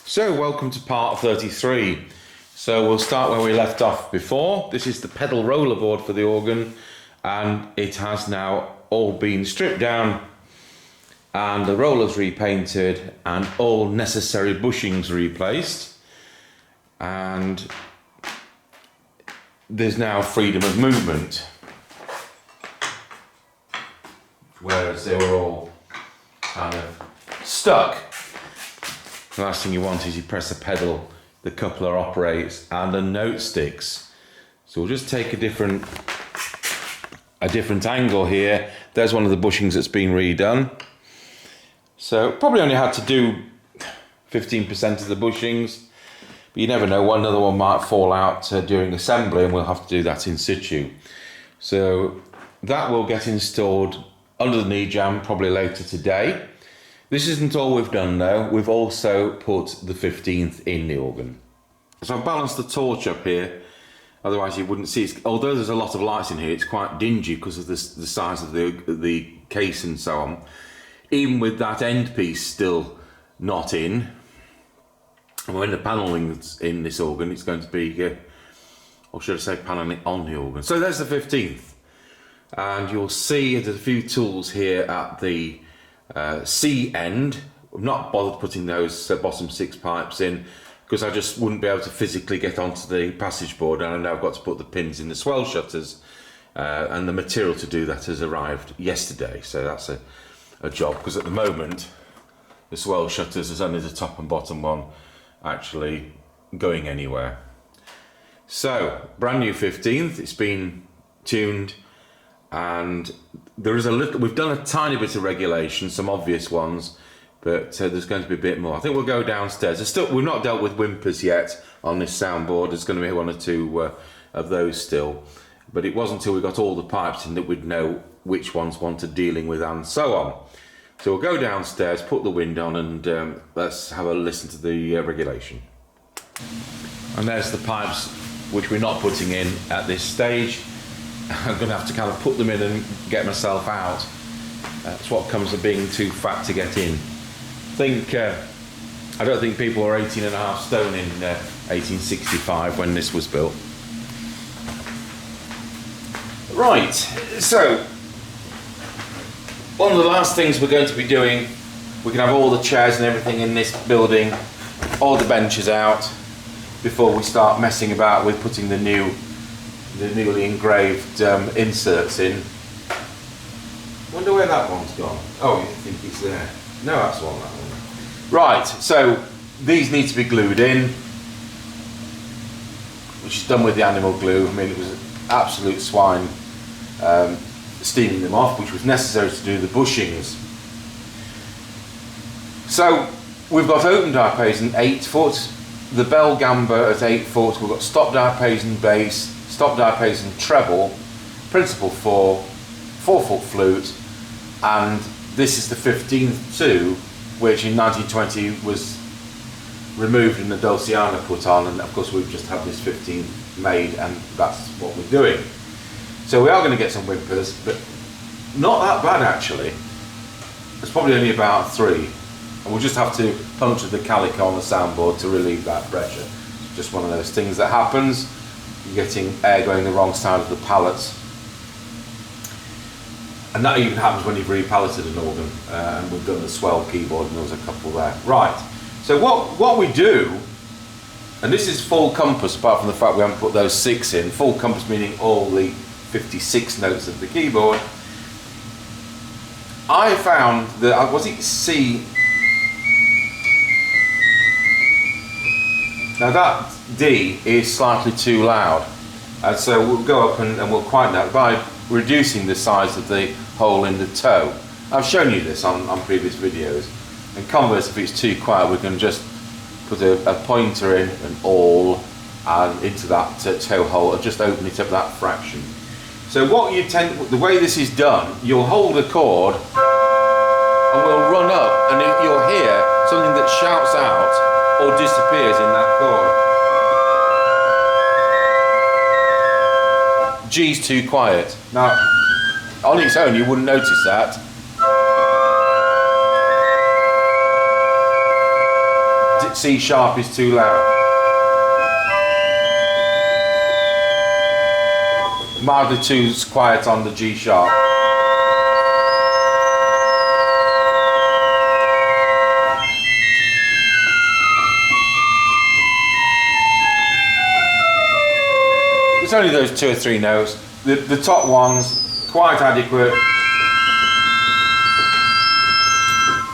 So welcome to part 33. So we'll start where we left off before. This is the pedal roller board for the organ, and it has now all been stripped down and the rollers repainted and all necessary bushings replaced, and there's now freedom of movement, whereas they were all kind of stuck. The last thing you want is you press a pedal, the coupler operates and the note sticks. So we'll just take a different angle here. There's one of the bushings that's been redone. So probably only had to do 15% of the bushings, but you never know, another one might fall out during assembly and we'll have to do that in situ. So that will get installed under the knee jam probably later today. This isn't all we've done though, we've also put the 15th in the organ. So I've balanced the torch up here, otherwise you wouldn't see it. Although there's a lot of lights in here, it's quite dingy because of the size of the case and so on. Even with that end piece still not in, and when the panelling's in this organ, it's going to be, or should I say panelling on the organ. So there's the 15th, and you'll see there's a few tools here at the C end. I've not bothered putting those bottom 6 pipes in because I just wouldn't be able to physically get onto the passage board, and I know I've got to put the pins in the swell shutters, and the material to do that has arrived yesterday, so that's a job, because at the moment the swell shutters is only the top and bottom one actually going anywhere. So brand new 15th, it's been tuned, and there is we've done a tiny bit of regulation, some obvious ones, but there's going to be a bit more. I think we'll go downstairs. We've not dealt with whimpers yet on this soundboard. There's going to be one or two of those still, but it wasn't until we got all the pipes in that we'd know which ones wanted dealing with and so on. So we'll go downstairs, put the wind on, and let's have a listen to the regulation. And there's the pipes which we're not putting in at this stage. I'm going to have to kind of put them in and get myself out. That's what comes of being too fat to get in. I don't think people were 18.5 stone in 1865 when this was built. Right, so one of the last things we're going to be doing, we can have all the chairs and everything in this building, all the benches out, before we start messing about with putting the newly engraved inserts in. Wonder where that one's gone. Oh, you think it's there? No, that's one. That one. Right. So these need to be glued in, which is done with the animal glue. I mean, it was absolute swine steaming them off, which was necessary to do the bushings. So we've got open diapason 8 foot, the bell gamber at 8 foot. We've got stop diapason bass, stop diapason treble, principal 4 4-foot flute, and this is the 15th 2, which in 1920 was removed and the Dulciana put on, and of course we've just had this 15th made, and that's what we're doing. So we are going to get some whimpers, but not that bad actually. There's probably only about 3, and we'll just have to puncture the calico on the soundboard to relieve that pressure. It's just one of those things that happens. You're getting air going the wrong side of the pallet, and that even happens when you've repalleted an organ, and we've done the Swell keyboard and there was a couple there. Right, so what we do, and this is full compass apart from the fact we haven't put those 6 in, full compass meaning all the 56 notes of the keyboard. I found that, was it C? Now that D is slightly too loud, and so we'll go up and we'll quieten that by reducing the size of the hole in the toe. I've shown you this on previous videos, and conversely, if it's too quiet, we can just put a pointer in, an awl, and into that toe hole and just open it up that fraction. So the way this is done, you'll hold a chord and we'll run up, and you'll hear something that shouts out or disappears in that chord. G's too quiet. Now, on its own, you wouldn't notice that. C sharp is too loud. Mildly too quiet on the G sharp. It's only those 2 or 3 notes. The top ones, quite adequate.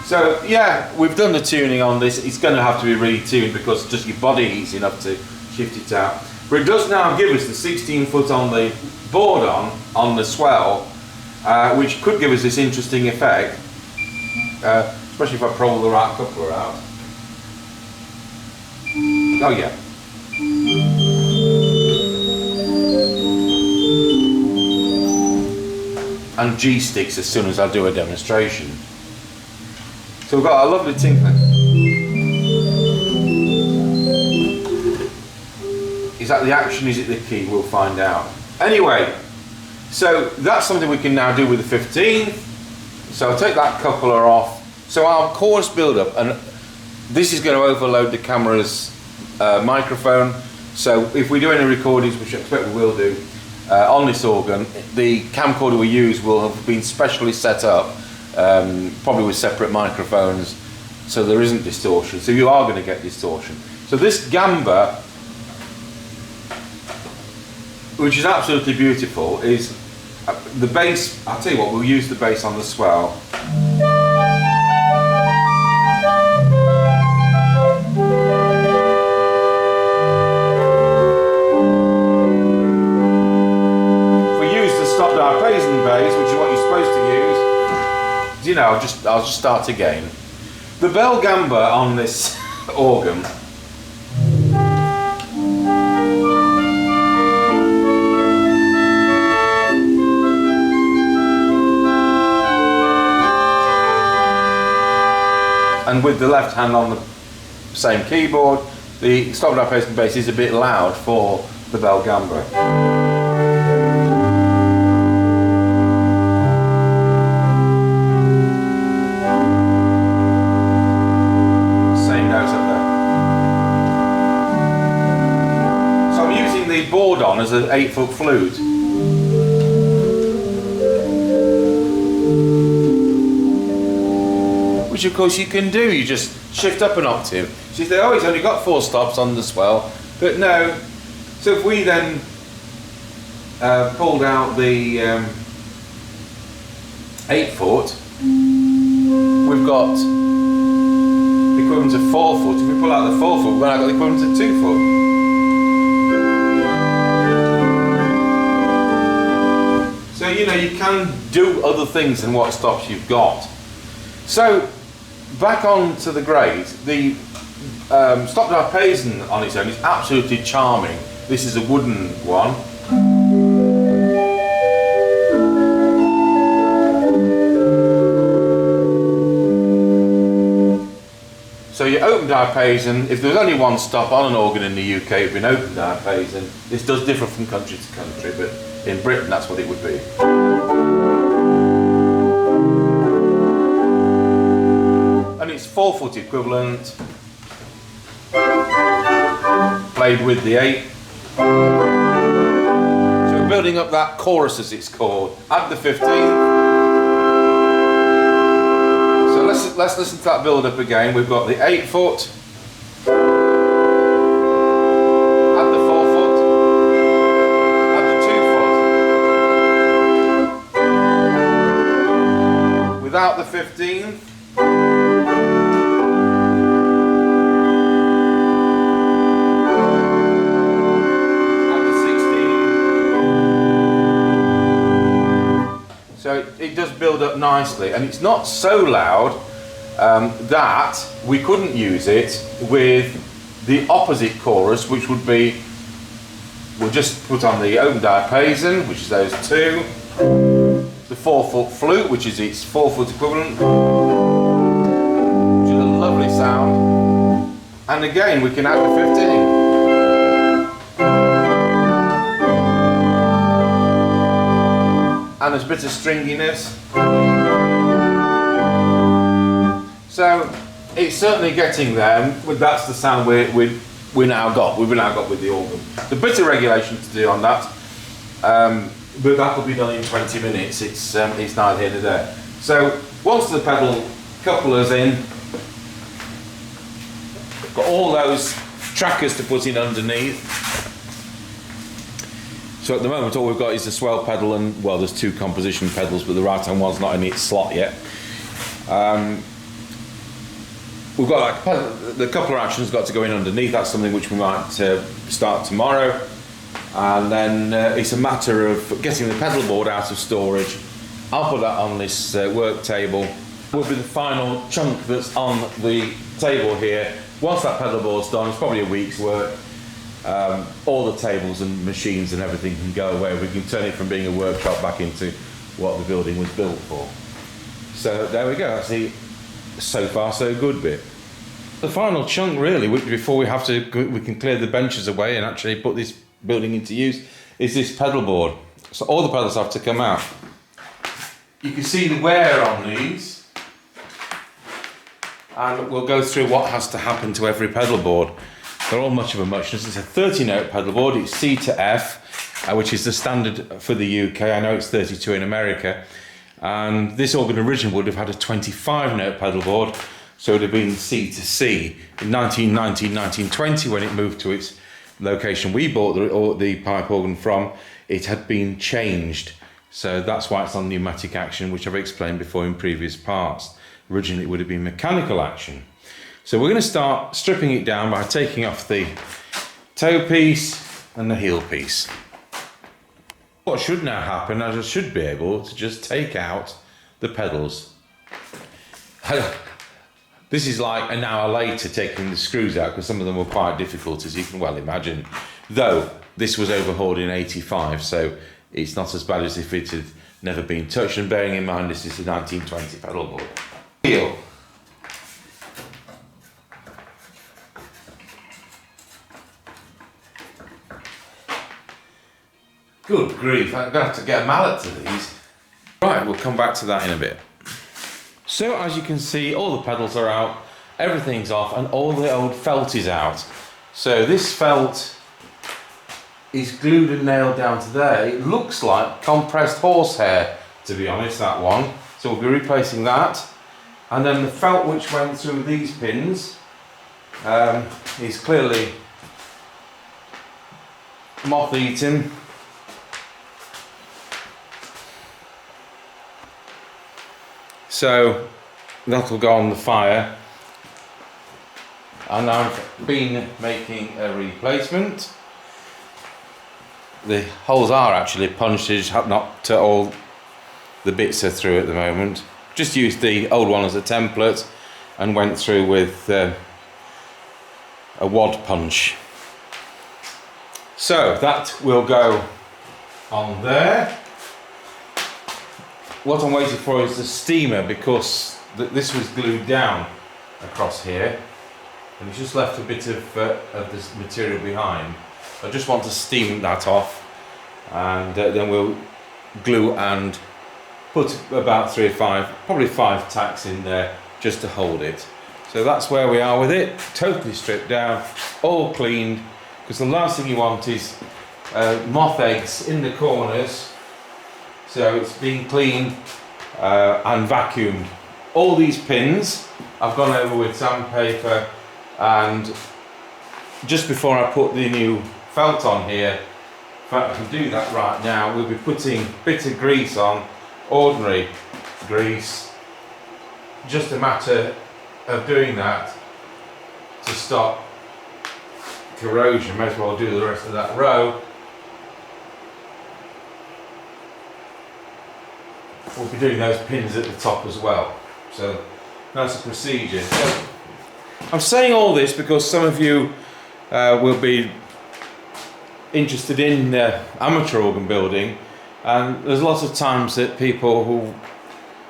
So yeah, we've done the tuning on this. It's going to have to be retuned because just your body heat's enough to shift it out. But it does now give us the 16 foot on the board on the Swell, which could give us this interesting effect, especially if I pull the right coupler out. Oh yeah. And G sticks as soon as I do a demonstration. So we've got a lovely tinkling. Is that the action? Is it the key? We'll find out. Anyway, so that's something we can now do with the 15th. So I'll take that coupler off. So our chorus build up, and this is going to overload the camera's microphone. So if we do any recordings, which I expect we will do, on this organ, the camcorder we use will have been specially set up, probably with separate microphones, so there isn't distortion. So you are going to get distortion. So this gamba, which is absolutely beautiful, is the bass. I'll tell you what, we'll use the bass on the Swell. Bass, which is what you're supposed to use, you know, I'll just start again. The bell gamba on this organ and with the left hand on the same keyboard, the stop down pacing bass is a bit loud for the bell gamba. Board on as an 8-foot flute. Which of course you can do, you just shift up an octave. So you say, oh, he's only got 4 stops on the Swell, but no. So if we then pulled out the 8-foot, we've got the equivalent of 4-foot. If we pull out the 4-foot, we've now got the equivalent of 2-foot. So, you know, you can do other things than what stops you've got. So, back on to the grade, the stop diapason on its own is absolutely charming. This is a wooden one. So your open diapason, if there was only one stop on an organ in the UK, it would be an open diapason. This does differ from country to country, but in Britain that's what it would be. And it's 4-foot equivalent, played with the 8. So we're building up that chorus as it's called. Add the 15. So let's listen to that build up again. We've got the 8-foot. Without the 15th, and the 16th. So it does build up nicely, and it's not so loud that we couldn't use it with the opposite chorus, which would be, we'll just put on the open diapason, which is those 2. The 4-foot flute, which is its 4-foot equivalent, which is a lovely sound. And again, we can add the 15. And there's a bit of stringiness. So it's certainly getting there, and that's the sound we now got. We've now got with the organ. The bit of regulation to do on that, but that will be done in 20 minutes. It's neither here nor there. So once the pedal coupler's in, got all those trackers to put in underneath. So at the moment all we've got is the Swell pedal and, well, there's two composition pedals, but the right hand one's not in its slot yet. We've got the coupler action's got to go in underneath. That's something which we might start tomorrow, and then it's a matter of getting the pedal board out of storage. I'll put that on this work table. Will be the final chunk that's on the table here. Once that pedal board's done, it's probably a week's work. All the tables and machines and everything can go away. We can turn it from being a workshop back into what the building was built for. So there we go. That's the so far so good bit. The final chunk really, before we can clear the benches away and actually put this building into use, is this pedal board. So all the pedals have to come out. You can see the wear on these, and we'll go through what has to happen to every pedal board. They're all much of a muchness. It's a 30-note pedal board. It's C to F, which is the standard for the UK. I know it's 32 in America. And this organ originally would have had a 25-note pedal board, so it would have been C to C. In 1919, 1920, when it moved to its location we bought the pipe organ from, it had been changed. So that's why it's on pneumatic action, which I've explained before in previous parts. Originally it would have been mechanical action. So we're going to start stripping it down by taking off the toe piece and the heel piece. What should now happen is I should be able to just take out the pedals. This is like an hour later taking the screws out, because some of them were quite difficult, as you can well imagine. Though this was overhauled in 85, so it's not as bad as if it had never been touched. And bearing in mind this is the 1920 pedal board. Heel. Good grief, I'm going to have to get a mallet to these. Right, we'll come back to that in a bit. So as you can see, all the pedals are out, everything's off, and all the old felt is out. So this felt is glued and nailed down to there. It looks like compressed horsehair, to be honest, that one. So we'll be replacing that. And then the felt which went through these pins is clearly moth-eaten. So that'll go on the fire, and I've been making a replacement. The holes are actually punched, just not all the bits are through at the moment. Just used the old one as a template and went through with a wad punch. So that will go on there. What I'm waiting for is the steamer, because this was glued down across here and it's just left a bit of this material behind. I just want to steam that off, and then we'll glue and put about 3 or 5, probably 5 tacks in there just to hold it. So that's where we are with it, totally stripped down, all cleaned, because the last thing you want is moth eggs in the corners. So it's been cleaned and vacuumed. All these pins I've gone over with sandpaper, and just before I put the new felt on here, in fact I can do that right now, we'll be putting a bit of grease on, ordinary grease. Just a matter of doing that to stop corrosion. May as well do the rest of that row. We'll be doing those pins at the top as well. So that's the procedure. So I'm saying all this because some of you will be interested in amateur organ building, and there's lots of times that people who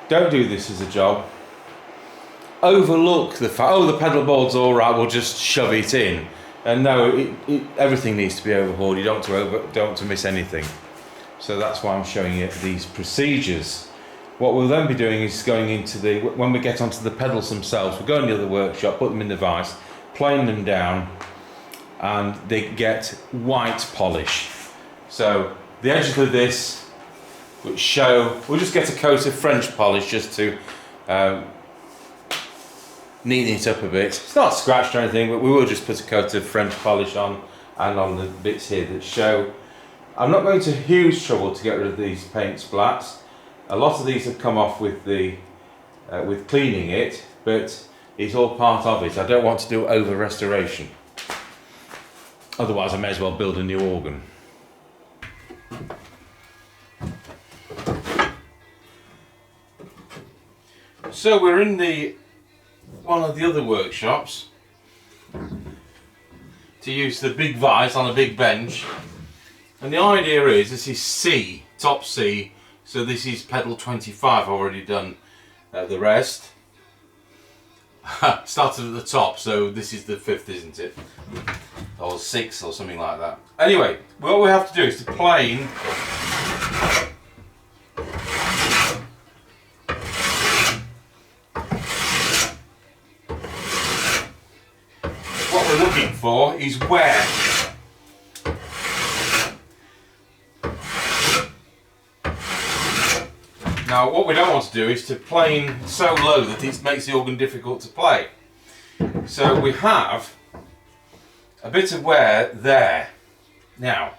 don't do this as a job overlook the fact, oh, the pedal board's all right, we'll just shove it in. And no, everything needs to be overhauled. You don't want to miss anything. So that's why I'm showing you these procedures. What we'll then be doing is going into when we get onto the pedals themselves, we'll go into the workshop, put them in the vise, plane them down, and they get white polish. So the edges of this, which show, we'll just get a coat of French polish just to neaten it up a bit. It's not scratched or anything, but we will just put a coat of French polish on, and on the bits here that show. I'm not going to huge trouble to get rid of these paint splats. A lot of these have come off with the with cleaning it, but it's all part of it. I don't want to do over restoration. Otherwise I may as well build a new organ. So we're in one of the other workshops to use the big vise on a big bench, and the idea is this is C, top C, so this is pedal 25. I've already done the rest. Started at the top, so this is the 5th, isn't it? Or 6th or something like that. Anyway, what we have to do is to plane what we're looking for is where now what we don't want to do is to plane so low that it makes the organ difficult to play. So we have a bit of wear there. Now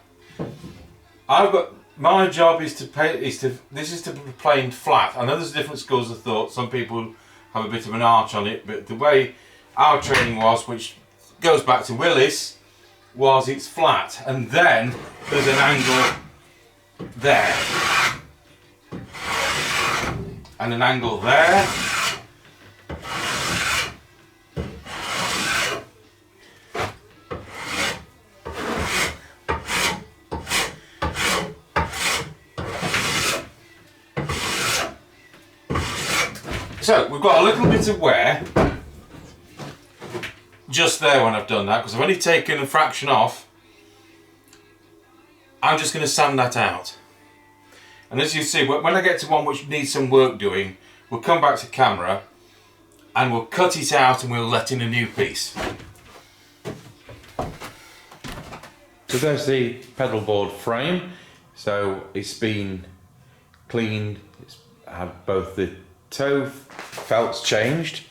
my job is to be planed flat. I know there's different schools of thought. Some people have a bit of an arch on it, but the way our training was, which goes back to Willis, was it's flat, and then there's an angle there and an angle there. So we've got a little bit of wear just there when I've done that, because I've only taken a fraction off. I'm just going to sand that out. And as you see, when I get to one which needs some work doing, we'll come back to camera and we'll cut it out and we'll let in a new piece. So there's the pedal board frame. So it's been cleaned, it's had both the toe felts changed,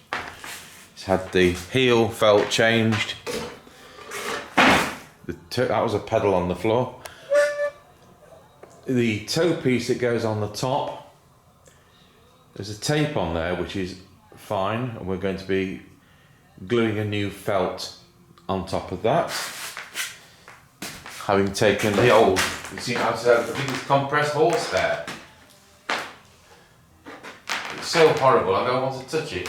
it's had the heel felt changed, that was a pedal on the floor. The toe piece that goes on the top, there's a tape on there which is fine, and we're going to be gluing a new felt on top of that. Having taken the old, you see how I think it's compressed horsehair. It's so horrible, I don't want to touch it.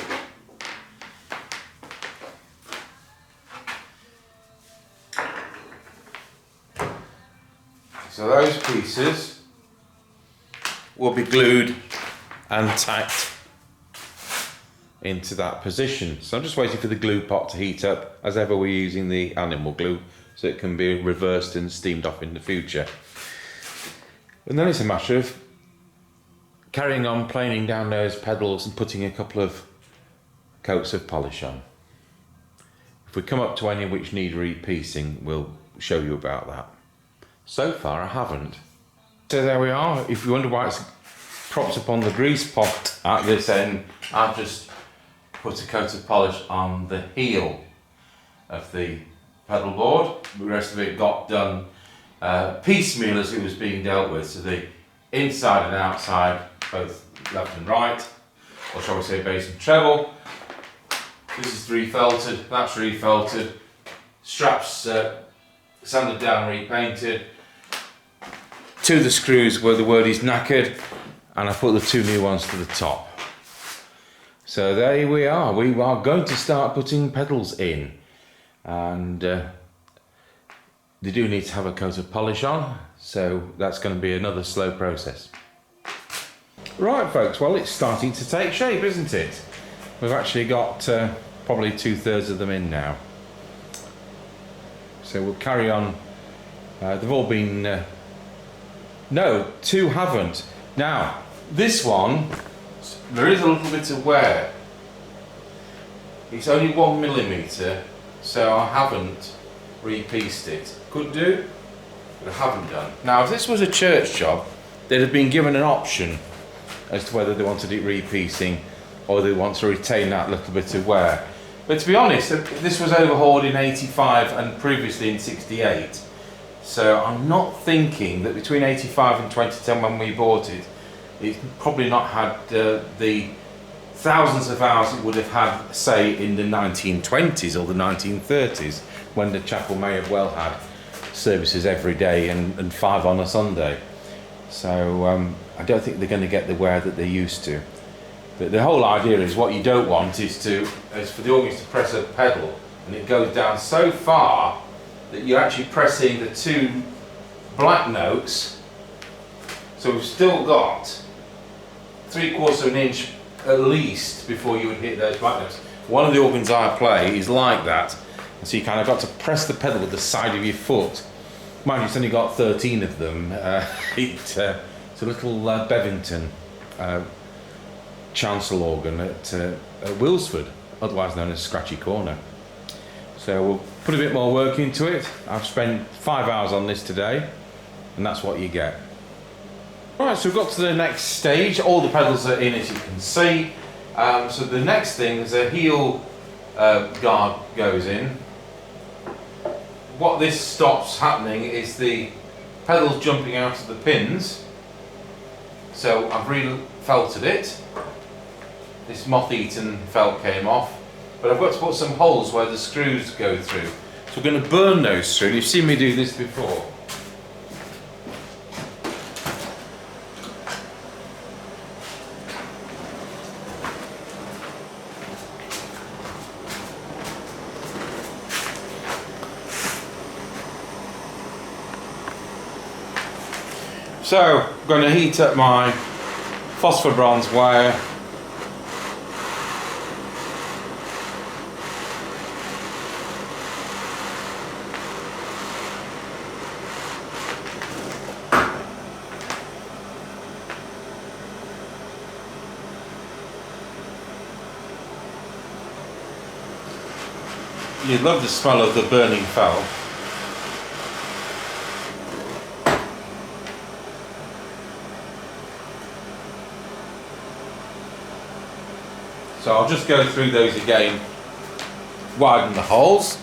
So those pieces will be glued and tacked into that position. So I'm just waiting for the glue pot to heat up. As ever, we're using the animal glue so it can be reversed and steamed off in the future. And then it's a matter of carrying on planing down those pedals and putting a couple of coats of polish on. If we come up to any which need repiecing, we'll show you about that. So far I haven't. So there we are. If you wonder why it's propped up on the grease pot at this end, I've just put a coat of polish on the heel of the pedal board. The rest of it got done piecemeal as it was being dealt with. So the inside and outside, both left and right, or shall we say bass and treble. This is refelted, that's refelted, straps sanded down, repainted. To the screws where the word is knackered, and I put the 2 new ones to the top. So there we are. We are going to start putting pedals in, and they do need to have a coat of polish on, so that's going to be another slow process. Right folks, well it's starting to take shape, isn't it? We've actually got probably 2/3 of them in now. So we'll carry on. They've all been... no, 2 haven't. Now, this one There is a little bit of wear. It's only 1mm, so I haven't re-pieced it. Could do, but I haven't done. Now if this was a church job, they'd have been given an option as to whether they wanted it re-piecing or they want to retain that little bit of wear. But to be honest, this was overhauled in 85 and previously in 68. So I'm not thinking that between 85 and 2010 when we bought it, it's probably not had the thousands of hours it would have had, say, in the 1920s or the 1930s, when the chapel may have well had services every day and 5 on a Sunday. So I don't think they're going to get the wear that they're used to. But the whole idea is what you don't want is for the organ to press a pedal and it goes down so far that you're actually pressing the 2 black notes. So we've still got 3/4 of an inch at least before you would hit those black notes. One of the organs I play is like that, and so you kind of got to press the pedal with the side of your foot. Mind you, it's only got 13 of them. It's a little Bevington chancel organ at Wilsford, otherwise known as Scratchy Corner. So we'll put a bit more work into it. I've spent 5 hours on this today, and that's what you get. Right, so we've got to the next stage. All the pedals are in, as you can see. So the next thing is a heel guard goes in. What this stops happening is the pedals jumping out of the pins. So I've re-felted it. This moth-eaten felt came off, but I've got to put some holes where the screws go through. So we're going to burn those through. You've seen me do this before. So I'm going to heat up my phosphor bronze wire. You love the smell of the burning felt. So I'll just go through those again, widen the holes.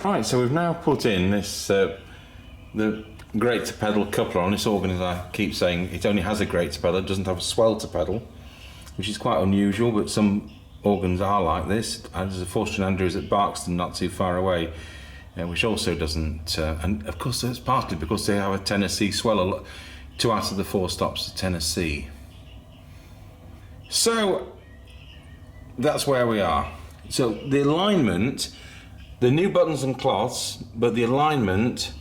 Right, so we've now put in this the grate to pedal coupler on this organ. As I keep saying, it only has a grate to pedal, it doesn't have a swell to pedal, which is quite unusual, but some organs are like this. There's a Forster Andrews at Barkston not too far away, which also doesn't, and of course that's partly because they have a Tennessee swell. 2 out of the 4 stops are Tennessee. So that's where we are. So the alignment, the new buttons and cloths, but the alignment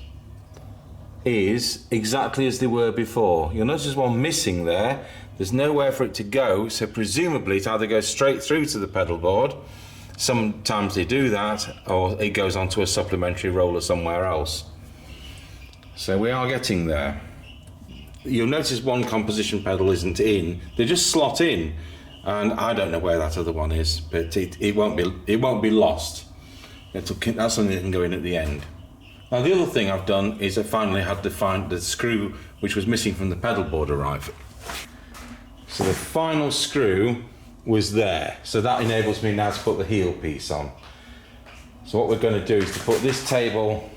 is exactly as they were before. You'll notice there's one missing there. There's nowhere for it to go, so presumably it either goes straight through to the pedal board. Sometimes they do that, or it goes onto a supplementary roller somewhere else. So we are getting there. You'll notice one composition pedal isn't in. They just slot in, and I don't know where that other one is, but it won't be lost. That's something that can go in at the end. Now the other thing I've done is I finally had to find the screw which was missing from the pedal board arrive. So the final screw was there, so that enables me now to put the heel piece on. So what we're going to do is to put this table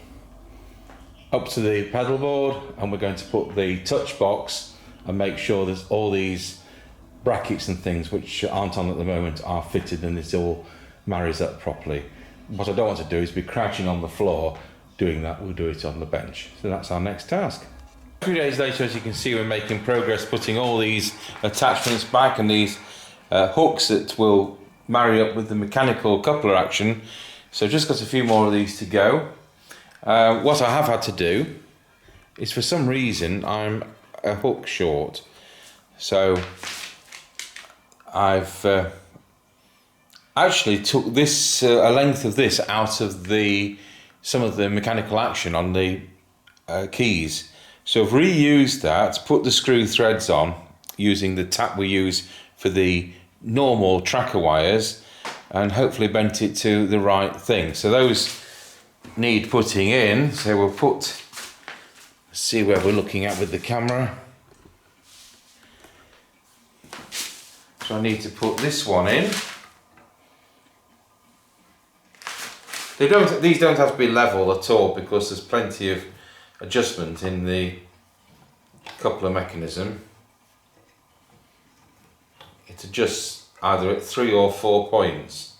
up to the pedal board, and we're going to put the touch box and make sure there's all these brackets and things which aren't on at the moment are fitted and it all marries up properly. What I don't want to do is be crouching on the floor doing that. We'll do it on the bench. So that's our next task. A few days later, as you can see, we're making progress putting all these attachments back and these hooks that will marry up with the mechanical coupler action. So just got a few more of these to go. What I have had to do is, for some reason, I'm a hook short. So I've actually took this a length of this out of some of the mechanical action on the keys. So I've reused that, put the screw threads on using the tap we use for the normal tracker wires and hopefully bent it to the right thing. So those need putting in. So we'll put, see where we're looking at with the camera. So I need to put this one in. These don't have to be level at all because there's plenty of adjustment in the coupler mechanism. It adjusts either at 3 or 4 points.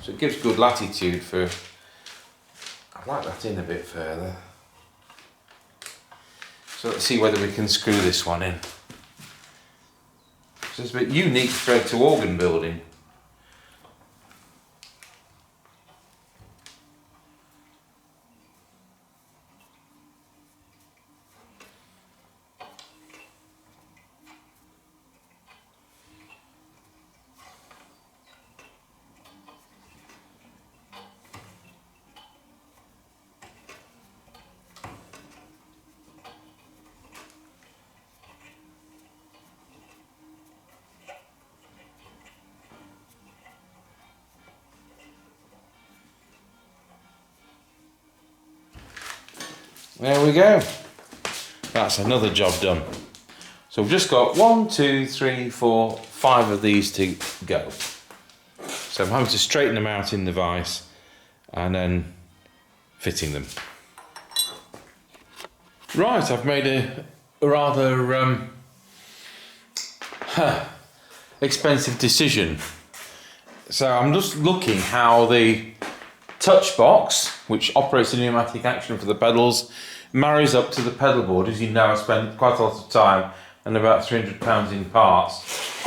So it gives good latitude for, I'd like that in a bit further. So let's see whether we can screw this one in. So it's a bit unique thread to organ building. There we go. That's another job done. So we've just got 1, 2, 3, 4, 5 of these to go. So I'm having to straighten them out in the vise and then fitting them. Right, I've made a rather expensive decision. So I'm just looking how the touch box, which operates a pneumatic action for the pedals, marries up to the pedal board. As you know, I spent quite a lot of time and about £300 in parts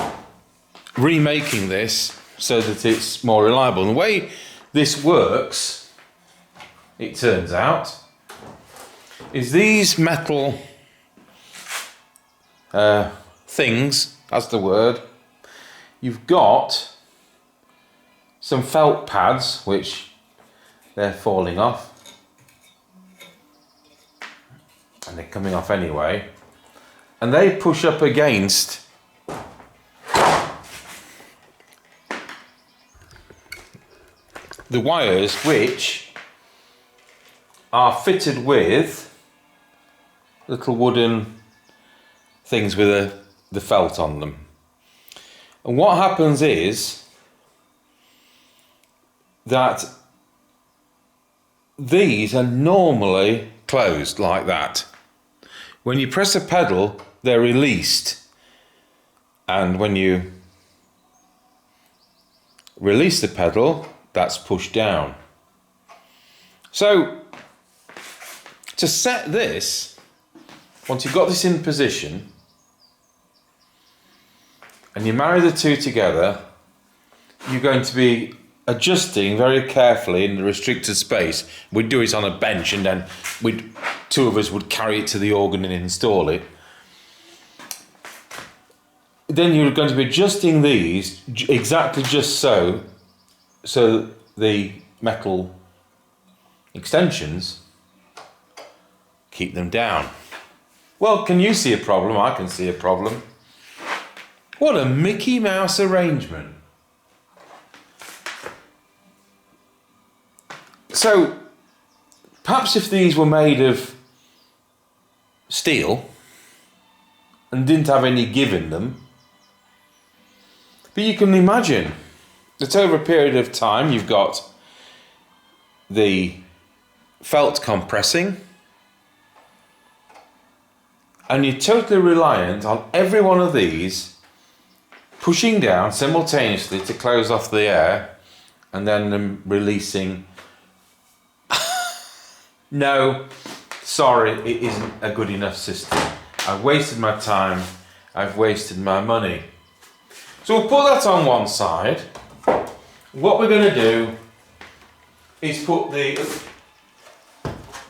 remaking this so that it's more reliable. And the way this works, it turns out, is these metal things, that's the word, you've got some felt pads, which they're falling off. And they're coming off anyway. And they push up against the wires, which are fitted with little wooden things with the felt on them. And what happens is that these are normally closed like that. When you press a pedal, they're released, and when you release the pedal, that's pushed down. So to set this, once you've got this in position and you marry the two together, you're going to be adjusting very carefully in the restricted space. We'd do it on a bench, and then two of us would carry it to the organ and install it. Then you're going to be adjusting these exactly just so the metal extensions keep them down. Well, can you see a problem? I can see a problem. What a Mickey Mouse arrangement. So, perhaps if these were made of steel and didn't have any give in them, but you can imagine that over a period of time you've got the felt compressing and you're totally reliant on every one of these pushing down simultaneously to close off the air and then them releasing. No, sorry, it isn't a good enough system. I've wasted my time, I've wasted my money. So we'll put that on one side. What we're going to do is put the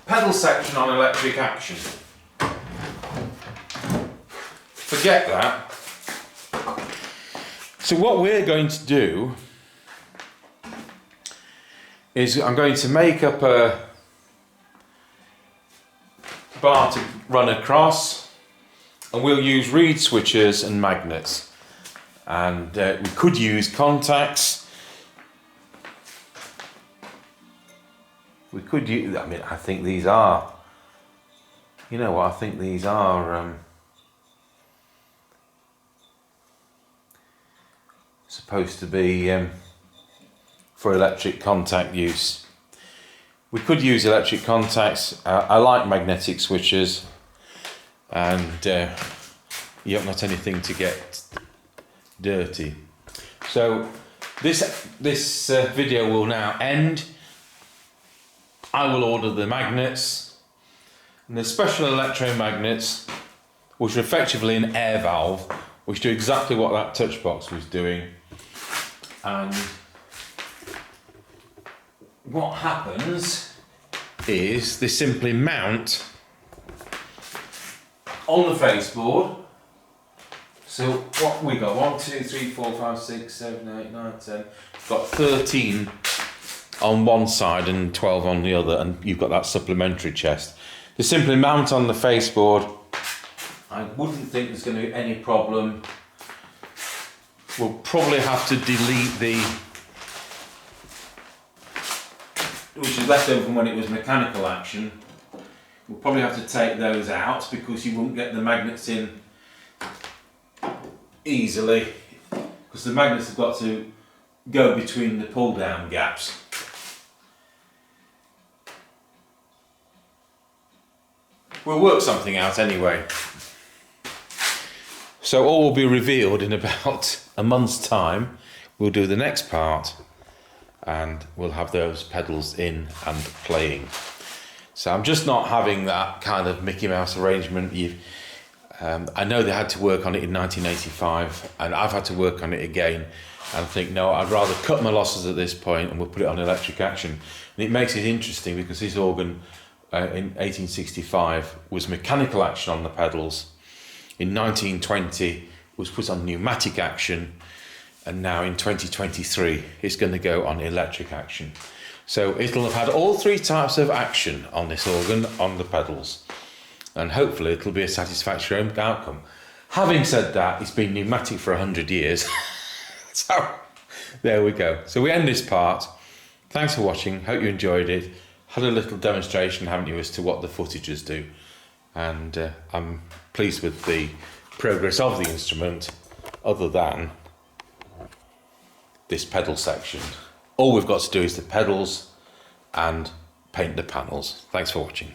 pedal section on electric action. Forget that. So what we're going to do is I'm going to make up bar to run across, and we'll use reed switches and magnets, and we could use contacts. We could use, I mean, I think these are, you know what, I think these are supposed to be for electric contact use. We could use electric contacts. I like magnetic switches, and you haven't got anything to get dirty. So this video will now end. I will order the magnets, and the special electromagnets, which are effectively an air valve, which do exactly what that touch box was doing. And what happens is they simply mount on the faceboard. So what we got, 1, 2, 3, 4, 5, 6, 7, 8, 9, 10. We've got 13 on one side and 12 on the other, and you've got that supplementary chest. They simply mount on the faceboard. I wouldn't think there's going to be any problem. We'll probably have to delete the, which is left over from when it was mechanical action. We'll probably have to take those out because you won't get the magnets in easily, because the magnets have got to go between the pull down gaps. We'll work something out anyway. So all will be revealed in about a month's time. We'll do the next part, and we'll have those pedals in and playing. So I'm just not having that kind of Mickey Mouse arrangement. I know they had to work on it in 1985, and I've had to work on it again, and think, no, I'd rather cut my losses at this point and we'll put it on electric action. And it makes it interesting because this organ in 1865 was mechanical action on the pedals. In 1920 was put on pneumatic action, and now in 2023 it's going to go on electric action. So it'll have had all three types of action on this organ on the pedals, and hopefully it'll be a satisfactory outcome. Having said that, it's been pneumatic for 100 years. So there we go. So we end this part. Thanks for watching. Hope you enjoyed it. Had a little demonstration, haven't you, as to what the footages do, and I'm pleased with the progress of the instrument, other than this pedal section. All we've got to do is the pedals and paint the panels. Thanks for watching.